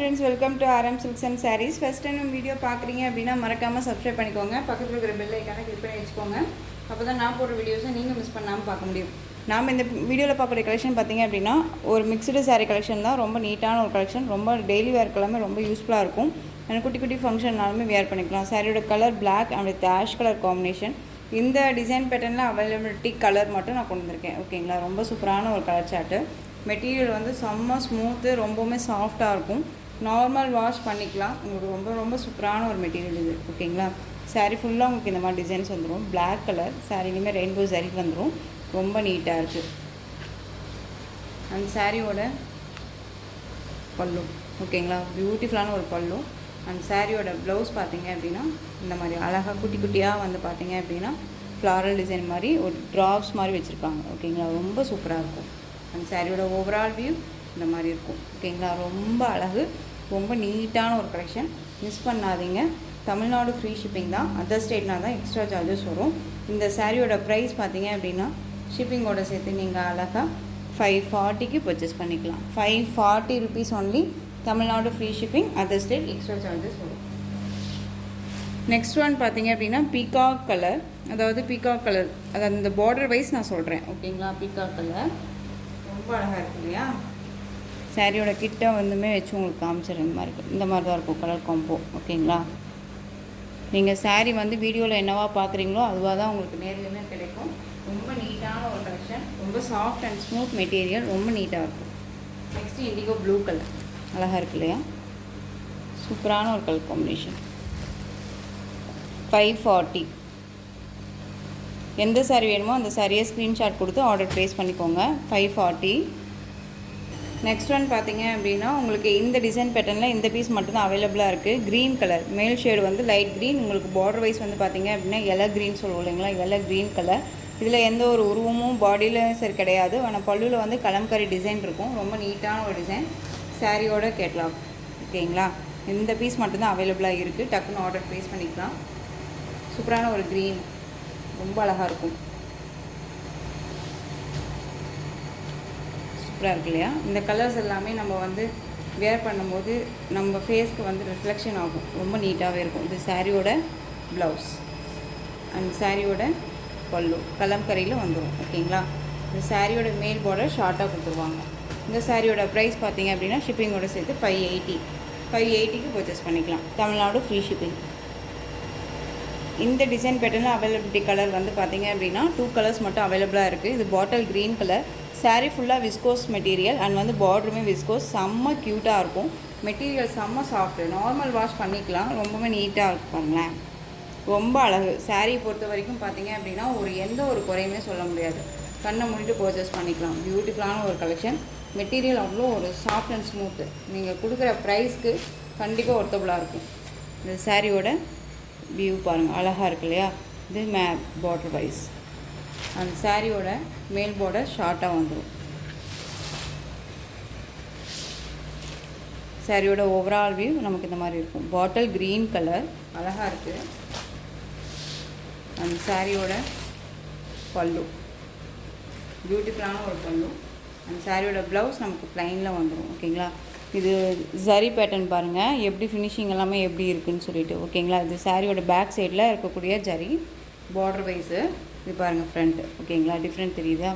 friends, welcome to RM Silks and Sarees. First time video பார்க்குறீங்க அப்படின்னா மறக்காமல் subscribe பண்ணிக்கோங்க. பக்கத்தில் இருக்கிற பெல் ஐக்கானை கிளிக் பண்ணி வச்சுக்கோங்க. அப்போ தான் நான் போடுற வீடியோஸை நீங்கள் மிஸ் பண்ணாமல் பார்க்க முடியும். நாம் இந்த வீடியோவில் பார்க்கக்கூடிய கலெக்ஷன் பார்த்தீங்க அப்படின்னா ஒரு மிக்சடு சாரீ கலெக்ஷன் தான். ரொம்ப நீட்டான ஒரு கலெக்ஷன், ரொம்ப டெய்லி வேர்க்கெல்லாமே ரொம்ப யூஸ்ஃபுல்லாக இருக்கும். எனக்கு குட்டி குட்டி ஃபங்க்ஷன்னாலுமே வேர் பண்ணிக்கலாம். சாரியோட colour black and with ash colour combination. இந்த டிசைன் பேட்டர்னில் அவைலபிலிட்டி கலர் மட்டும் நான் கொண்டு வந்திருக்கேன். ஓகேங்களா, ரொம்ப சூப்பரான ஒரு கலர் சார்ட்டு. மெட்டீரியல் வந்து செம்ம ஸ்மூத்து, ரொம்பவுமே சாஃப்டாக இருக்கும். நார்மல் வாஷ் பண்ணிக்கலாம். உங்களுக்கு ரொம்ப ரொம்ப சூப்பரான ஒரு மெட்டீரியல் இது. ஓகேங்களா, சாரீ ஃபுல்லாக உங்களுக்கு இந்த மாதிரி டிசைன்ஸ் வந்துடும். பிளாக் கலர் சாரீலையுமே ரெயின்போ சாரீ வந்துடும். ரொம்ப நீட்டாக இருக்குது. அந்த சாரியோட பல்லு ஓகேங்களா, பியூட்டிஃபுல்லான ஒரு பல்லு. அந்த சாரியோட ப்ளவுஸ் பார்த்தீங்க அப்படின்னா இந்த மாதிரி அழகாக குட்டி குட்டியாக வந்து பார்த்தீங்க அப்படின்னா ஃப்ளாரல் டிசைன் மாதிரி ஒரு ட்ராப்ஸ் மாதிரி வச்சுருக்காங்க. ஓகேங்களா, ரொம்ப சூப்பராக இருக்கும். அந்த சாரியோட ஓவரால் வியூ இந்த மாதிரி இருக்கும். ஓகேங்களா, ரொம்ப அழகு, ரொம்ப நீட்டான ஒரு கலெக்ஷன். மிஸ் பண்ணாதீங்க. தமிழ்நாடு ஃப்ரீ ஷிப்பிங் தான். அதர் ஸ்டேட்னால் தான் எக்ஸ்ட்ரா சார்ஜஸ் வரும். இந்த சாரியோட ப்ரைஸ் பார்த்தீங்க அப்படின்னா ஷிப்பிங்கோட சேர்த்து நீங்கள் அழகாக 540க்கு பர்ச்சேஸ் பண்ணிக்கலாம். 540 rupees only. Tamil Nadu free shipping, other state extra charges வரும். நெக்ஸ்ட் ஒன் பார்த்தீங்க அப்படின்னா பீகாக் கலர். அதாவது பீகாக் கலர், அதாவது இந்த பார்டர் வைஸ் நான் சொல்கிறேன். ஓகேங்களா, பீகாக் கலர் ரொம்ப அழகாக இருக்கு இல்லையா. சாரியோட கிட்ட வந்துமே வச்சு உங்களுக்கு காமிச்சிடுற மாதிரி இருக்கும். இந்த மாதிரி தான் இருக்கும் கலர் காம்போ. ஓகேங்களா, நீங்கள் சாரீ வந்து வீடியோவில் என்னவா பார்க்குறீங்களோ அதுவாக தான் உங்களுக்கு நேர்லையுமே கிடைக்கும். ரொம்ப நீட்டான ஒரு கலெக்ஷன், ரொம்ப சாஃப்ட் அண்ட் ஸ்மூத் மெட்டீரியல், ரொம்ப நீட்டாக இருக்கும். நெக்ஸ்ட்டு இண்டிகோ ப்ளூ கலர் அழகாக இருக்கு இல்லையா. சூப்பரான ஒரு கலர் காம்பினேஷன். 540. எந்த சாரீ வேணுமோ அந்த சாரியை ஸ்க்ரீன்ஷாட் கொடுத்து ஆர்டர் ப்ளேஸ் பண்ணிக்கோங்க. 540. நெக்ஸ்ட் ஒன் பார்த்தீங்க அப்படின்னா உங்களுக்கு இந்த டிசைன் பேட்டர்னில் இந்த பீஸ் மட்டும்தான் அவைலபிளாக இருக்குது. க்ரீன் கலர், மேல் ஷேடு வந்து லைட் க்ரீன். உங்களுக்கு பார்டர் வைஸ் வந்து பார்த்தீங்க அப்படின்னா எலை க்ரீன் சொல்லுவோம் இல்லைங்களா, எலை க்ரீன் கலர். இதில் எந்த ஒரு உருவமும் பாடியில் சரி கிடையாது. ஆனால் பல்லுவில் வந்து கலம்கரி டிசைன் இருக்கும். ரொம்ப நீட்டான ஒரு டிசைன். சாரியோட கேட்லாக். ஓகேங்களா, இந்த பீஸ் மட்டும்தான் அவைலபிளாக இருக்குது. டக்குன்னு ஆர்டர் ப்ளேஸ் பண்ணிக்கலாம். சூப்பரான ஒரு க்ரீன், ரொம்ப அழகாக இருக்கும். சூப்பராக இருக்கு இல்லையா. இந்த கலர்ஸ் எல்லாமே நம்ம வந்து வேர் பண்ணும்போது நம்ம ஃபேஸ்க்கு வந்து ரிஃப்ளெக்ஷன் ஆகும். ரொம்ப நீட்டாகவே இருக்கும். இது சாரியோட ப்ளவுஸ் அண்ட் சாரியோட பல்லு கலம்கரியில் வந்துடும். ஓகேங்களா, இந்த சாரியோட மேல் பார்டர் ஷார்ட்டாக கொடுத்துருவாங்க. இந்த சாரியோட ப்ரைஸ் பார்த்தீங்க அப்படின்னா ஷிப்பிங்கோட சேர்த்து 580க்கு பர்ச்சேஸ் பண்ணிக்கலாம். Tamil Nadu free shipping. இந்த டிசைன் பேட்டர்னில் அவைலபிலிட்டி கலர் வந்து பார்த்தீங்க அப்படின்னா 2 கலர்ஸ் மட்டும் அவைலபிளாக இருக்குது. இது பாட்டில் க்ரீன் கலர். சாரீ ஃபுல்லாக விஸ்கோஸ் மெட்டீரியல் அண்ட் வந்து பார்டருமே விஸ்கோஸ். செம்ம க்யூட்டாக இருக்கும். மெட்டீரியல் செம்ம சாஃப்ட்டு, நார்மல் வாஷ் பண்ணிக்கலாம். ரொம்பவே நீட்டாக இருக்குங்களேன், ரொம்ப அழகு. சாரியை பொறுத்த வரைக்கும் பார்த்தீங்க அப்படின்னா எந்த ஒரு குறையுமே சொல்ல முடியாது. கண்ணை மூடிட்டு பர்ச்சேஸ் பண்ணிக்கலாம். பியூட்டிஃபுல்லான ஒரு கலெக்ஷன். மெட்டீரியல் அவ்வளோ ஒரு சாஃப்ட் அண்ட் ஸ்மூத்து. நீங்கள் கொடுக்குற ப்ரைஸ்க்கு கண்டிப்பாக ஒர்த்தபுளாக இருக்கும். இந்த சாரியோட வியூ பாருங்கள், அழகாக இருக்கு இல்லையா. இது பார்டர் வைஸ். அந்த சாரியோட மேல் பார்டர் ஷார்ட்டாக வந்துடும். சாரியோட ஓவரால் வியூ நமக்கு இந்த மாதிரி இருக்கும். பாட்டில் க்ரீன் கலர் அழகாக இருக்குது. அந்த சாரியோட பல்லு பியூட்டிஃபுல்லான ஒரு பல்லு. அந்த சாரியோட ப்ளவுஸ் நமக்கு ப்ளைனில் வந்துடும். ஓகேங்களா, இது ஜரி பேட்டர்ன் பாருங்கள், எப்படி ஃபினிஷிங் எல்லாமே எப்படி இருக்குதுன்னு சொல்லிட்டு. ஓகேங்களா, இது சாரியோட பேக் சைடில் இருக்கக்கூடிய ஜரி பார்டர் வைஸு. இது பாருங்கள் ஃப்ரண்ட். ஓகேங்களா, டிஃப்ரெண்ட் தெரியுதா.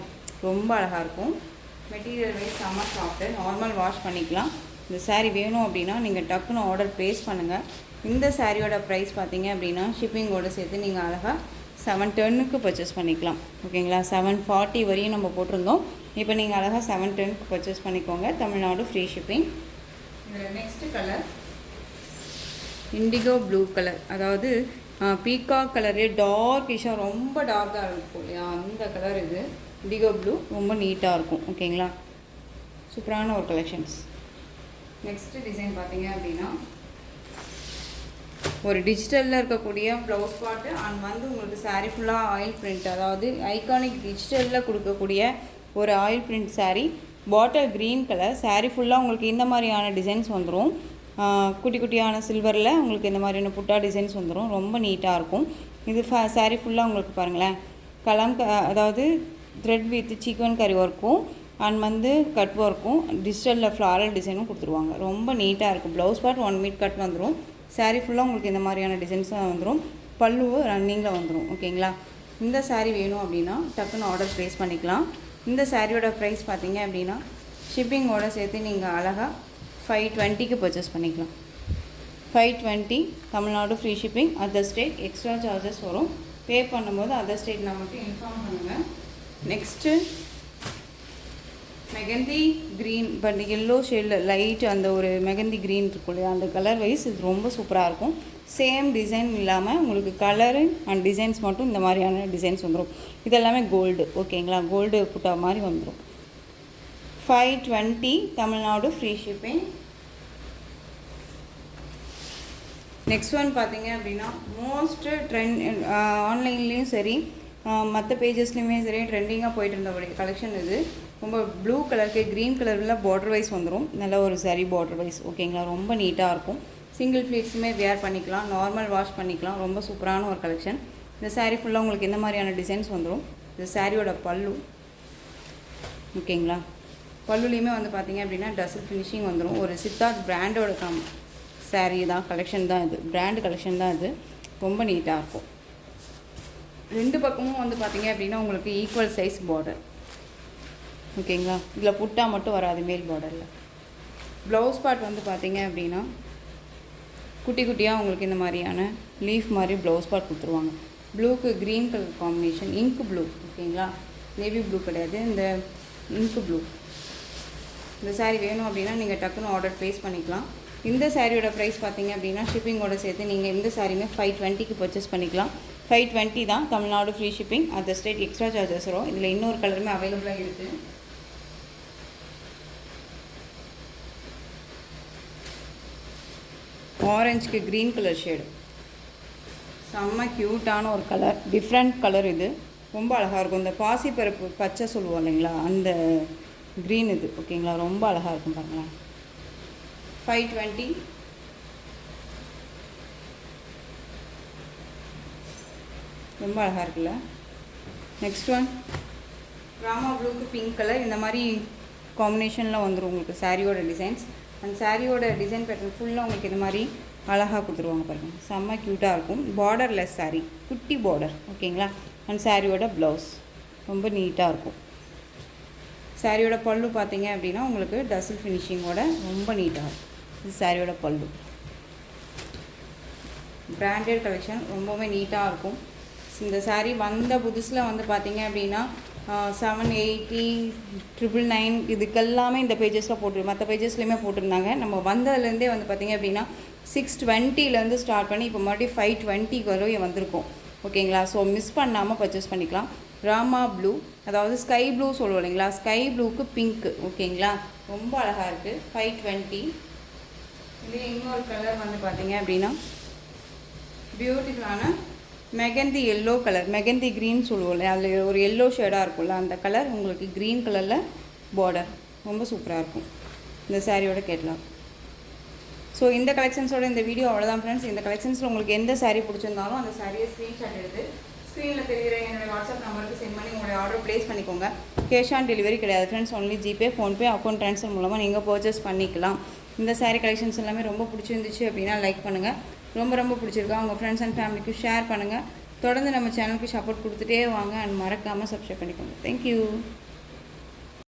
ரொம்ப அழகாக இருக்கும். மெட்டீரியல் வைஸ் செம்ம சாஃப்ட்டு, நார்மல் வாஷ் பண்ணிக்கலாம். இந்த சாரீ வேணும் அப்படின்னா நீங்கள் டக்குன்னு ஆர்டர் ப்ளேஸ் பண்ணுங்கள். இந்த சாரியோட ப்ரைஸ் பார்த்தீங்க அப்படின்னா ஷிப்பிங்கோடு சேர்த்து நீங்கள் அழகாக 710க்கு பர்ச்சேஸ் பண்ணிக்கலாம். ஓகேங்களா, 740 வரையும் நம்ம போட்டிருந்தோம். இப்போ நீங்கள் அழகாக 710க்கு பர்ச்சேஸ் பண்ணிக்கோங்க. Tamil Nadu free shipping. இதில் next colour indigo blue colour. அதாவது பீகாக் கலரு டார்க்கிஷாக, ரொம்ப டார்க்காக இருக்கும் இல்லையா, அந்த கலர். இது இண்டிகோ ப்ளூ, ரொம்ப நீட்டாக இருக்கும். ஓகேங்களா, சூப்பரான ஒரு கலெக்ஷன்ஸ். நெக்ஸ்ட்டு டிசைன் பார்த்தீங்க அப்படின்னா ஒரு டிஜிட்டலில் இருக்கக்கூடிய ப்ளவுஸ் பாட்டு அண்ட் வந்து உங்களுக்கு சாரீ ஃபுல்லாக ஆயில் பிரிண்ட். அதாவது ஐகானிக் டிஜிட்டலில் கொடுக்கக்கூடிய ஒரு oil print sari. Bottle green colour. Sari ஃபுல்லாக உங்களுக்கு இந்த மாதிரியான டிசைன்ஸ் வந்துடும். குட்டி குட்டியான சில்வரில் உங்களுக்கு இந்த மாதிரியான புட்டா டிசைன்ஸ் வந்துடும். ரொம்ப நீட்டாக இருக்கும். இது சாரீ ஃபுல்லாக உங்களுக்கு பாருங்களேன் அதாவது த்ரெட் வித் சிக்கன் கறி ஒர்க்கும் அண்ட் வந்து கட் ஒர்க்கும் டிஜிட்டலில் ஃப்ளாரல் டிசைனும் கொடுத்துருவாங்க. ரொம்ப நீட்டாக இருக்கும். ப்ளவுஸ் பார்ட் 1 மீட் கட் வந்துடும். சாரீ ஃபுல்லாக உங்களுக்கு இந்த மாதிரியான டிசைன்ஸாக வந்துடும். பல்லுவு ரன்னிங்கில் வந்துடும். ஓகேங்களா? இந்த சாரீ வேணும் அப்படின்னா டக்குன்னு ஆர்டர் ப்ளேஸ் பண்ணிக்கலாம். இந்த சாரியோட ப்ரைஸ் பார்த்தீங்க அப்படின்னா ஷிப்பிங்கோடு சேர்த்து நீங்கள் அழகாக 520க்கு பர்ச்சேஸ் பண்ணிக்கலாம். 520 Tamil Nadu free shipping. Other state extra charges வரும். பே பண்ணும்போது அதர் ஸ்டேட் நமக்கு இன்ஃபார்ம் பண்ணுங்கள். Next mehndi green but yellow ஷேடில் லைட் அந்த ஒரு மெகந்தி க்ரீன் இருக்கும் இல்லையா, அந்த கலர் வைஸ் இது ரொம்ப சூப்பராக இருக்கும். சேம் டிசைன் இல்லாமல் உங்களுக்கு கலரு அண்ட் டிசைன்ஸ் மட்டும் இந்த மாதிரியான டிசைன்ஸ் வந்துடும். இது எல்லாமே கோல்டு. ஓகேங்களா? கோல்டு புட்டா மாதிரி வந்துடும். 520 Tamil Nadu free shipping. Next one பார்த்தீங்க அப்படின்னா மோஸ்ட்டு ஆன்லைன்லேயும் சரி மற்ற பேஜஸ்லையுமே சரி ட்ரெண்டிங்காக போயிட்டு இருந்த ஒரு கலெக்ஷன் இது. ரொம்ப ப்ளூ கலருக்கு க்ரீன் கலரில் பார்டர் வைஸ் வந்துடும். நல்ல ஒரு சரி பார்டர் வைஸ். ஓகேங்களா? ரொம்ப நீட்டாக இருக்கும். சிங்கிள் ஃப்ளீட்ஸுமே வேர் பண்ணிக்கலாம், நார்மல் வாஷ் பண்ணிக்கலாம். ரொம்ப சூப்பரான ஒரு கலெக்ஷன். இந்த சாரீ ஃபுல்லாக உங்களுக்கு இந்த மாதிரியான டிசைன்ஸ் வந்துடும். இந்த சாரியோட பல்லு. ஓகேங்களா? பல்லுலேயுமே வந்து பார்த்திங்க அப்படின்னா டசல் ஃபினிஷிங் வந்துடும். ஒரு சித்தார்த் பிராண்டோட சாரீ தான், கலெக்ஷன் தான் இது. பிராண்டு கலெக்ஷன் தான் இது. ரொம்ப நீட்டாக இருக்கும். ரெண்டு பக்கமும் வந்து பார்த்திங்க அப்படின்னா உங்களுக்கு ஈக்குவல் சைஸ் பார்டர். ஓகேங்களா? இதில் புட்டா மட்டும் வராது மேல் பார்டரில். ப்ளவுஸ் பார்ட் வந்து பார்த்திங்க அப்படின்னா குட்டி குட்டியாக உங்களுக்கு இந்த மாதிரியான லீஃப் மாதிரி ப்ளவுஸ் பார்ட் கொடுத்துருவாங்க. ப்ளூக்கு green colour combination, ink blue. ஓகேங்களா? நேவி ப்ளூ கிடையாது, இந்த இங்க் ப்ளூ. இந்த சாரீ வேணும் அப்படின்னா நீங்கள் டக்குன்னு ஆர்டர் ப்ளேஸ் பண்ணிக்கலாம். இந்த சாரியோட ப்ரைஸ் பார்த்தீங்க அப்படின்னா ஷிப்பிங்கோட சேர்த்து நீங்கள் இந்த சாரியுமே 520க்கு பர்ச்சேஸ் பண்ணிக்கலாம். 520 தான் Tamil Nadu free shipping. Other state extra charges வரும். இதில் இன்னொரு கலருமே அவைலபிளாக இருக்குது. ஆரஞ்சுக்கு க்ரீன் கலர் ஷேடு. செம்ம க்யூட்டான ஒரு கலர், டிஃப்ரெண்ட் கலர். இது ரொம்ப அழகாக இருக்கும். இந்த பாசிப்பருப்பு பச்சை சொல்லுவோம் இல்லைங்களா, அந்த க்ரீன் இது. ஓகேங்களா? ரொம்ப அழகாக இருக்கும் பாருங்களேன். 520. ரொம்ப அழகாக இருக்குல்ல? நெக்ஸ்ட் ஒன் ராமா ப்ளூக்கு பிங்க் கலர். இந்த மாதிரி காம்பினேஷனில் வந்துடும் உங்களுக்கு சாரியோட டிசைன்ஸ். அந்த சாரியோட டிசைன் பேட்டர்ன் ஃபுல்லாக உங்களுக்கு இந்த மாதிரி அழகாக கொடுத்துருவாங்க பாருங்கள். செம்ம க்யூட்டாக இருக்கும். பார்டர்லெஸ் சாரீ, குட்டி பார்டர். ஓகேங்களா? அண்ட் சாரியோட ப்ளவுஸ் ரொம்ப நீட்டாக இருக்கும். சாரியோட பல்லு பார்த்தீங்க அப்படின்னா உங்களுக்கு டசல் ஃபினிஷிங்கோட ரொம்ப நீட்டாக இருக்கும். இது சாரியோட பல்லு. பிராண்டட் கலெக்ஷன், ரொம்பவே நீட்டாக இருக்கும். இந்த சாரீ வந்த புதுசில் வந்து பார்த்தீங்க அப்படின்னா 780, 999 இதுக்கெல்லாமே இந்த பேஜஸில் மற்ற பேஜஸ்லையுமே போட்டிருந்தாங்க. நம்ம வந்ததுலேருந்தே வந்து பார்த்திங்க அப்படின்னா 620லேருந்து ஸ்டார்ட் பண்ணி இப்போ மறுபடியும் 520 வரையும் வந்திருக்கும். ஓகேங்களா? ஸோ மிஸ் பண்ணாமல் பர்ச்சேஸ் பண்ணிக்கலாம். ராமா ப்ளூ, அதாவது ஸ்கை ப்ளூ சொல்லுவோம் இல்லைங்களா, ஸ்கை ப்ளூக்கு பிங்க்கு. ஓகேங்களா? ரொம்ப அழகாக இருக்குது. 520. இதே இன்னொரு கலர் வந்து பார்த்திங்க அப்படின்னா பியூட்டிஃபுல்லான mehndi yellow colour, mehndi green சொல்லுவோம் இல்லையா, அதில் ஒரு எல்லோ ஷேடாக இருக்கும்ல, அந்த கலர் உங்களுக்கு க்ரீன் கலரில் பார்டர். ரொம்ப சூப்பராக இருக்கும் இந்த சாரியோட கேட்லாக். ஸோ இந்த கலெக்ஷன்ஸோட இந்த வீடியோ அவ்வளோதான் ஃப்ரெண்ட்ஸ். இந்த கலெக்ஷன்ஸில் உங்களுக்கு எந்த சாரீ பிடிச்சிருந்தாலும் அந்த சாரியை ஸ்க்ரீன்ஷாட் எடுத்து ஸ்க்ரீனில் தெரிகிற என்னுடைய வாட்ஸ்அப் நம்பருக்கு சென்ட் பண்ணி உங்களுடைய ஆர்டர் ப்ளேஸ் பண்ணிக்கோங்க. கேஷ் ஆன் டெலிவரி கிடையாது friends. Only GPay, PhonePe, account transfer மூலமாக நீங்கள் பர்ச்சேஸ் பண்ணிக்கலாம். இந்த சாரீ கலெக்ஷன்ஸ் எல்லாமே ரொம்ப பிடிச்சிருந்துச்சு அப்படின்னா லைக் பண்ணுங்கள். ரொம்ப பிடிச்சிருக்கா உங்கள் ஃப்ரெண்ட்ஸ் அண்ட் ஃபேமிலிக்கு ஷேர் பண்ணுங்கள். தொடர்ந்து நம்ம சேனலுக்கு சப்போர்ட் கொடுத்துட்டே வாங்க. அண்ட் மறக்காமல் சப்ஸ்கிரைப் பண்ணிக்கோங்க. தேங்க்யூ.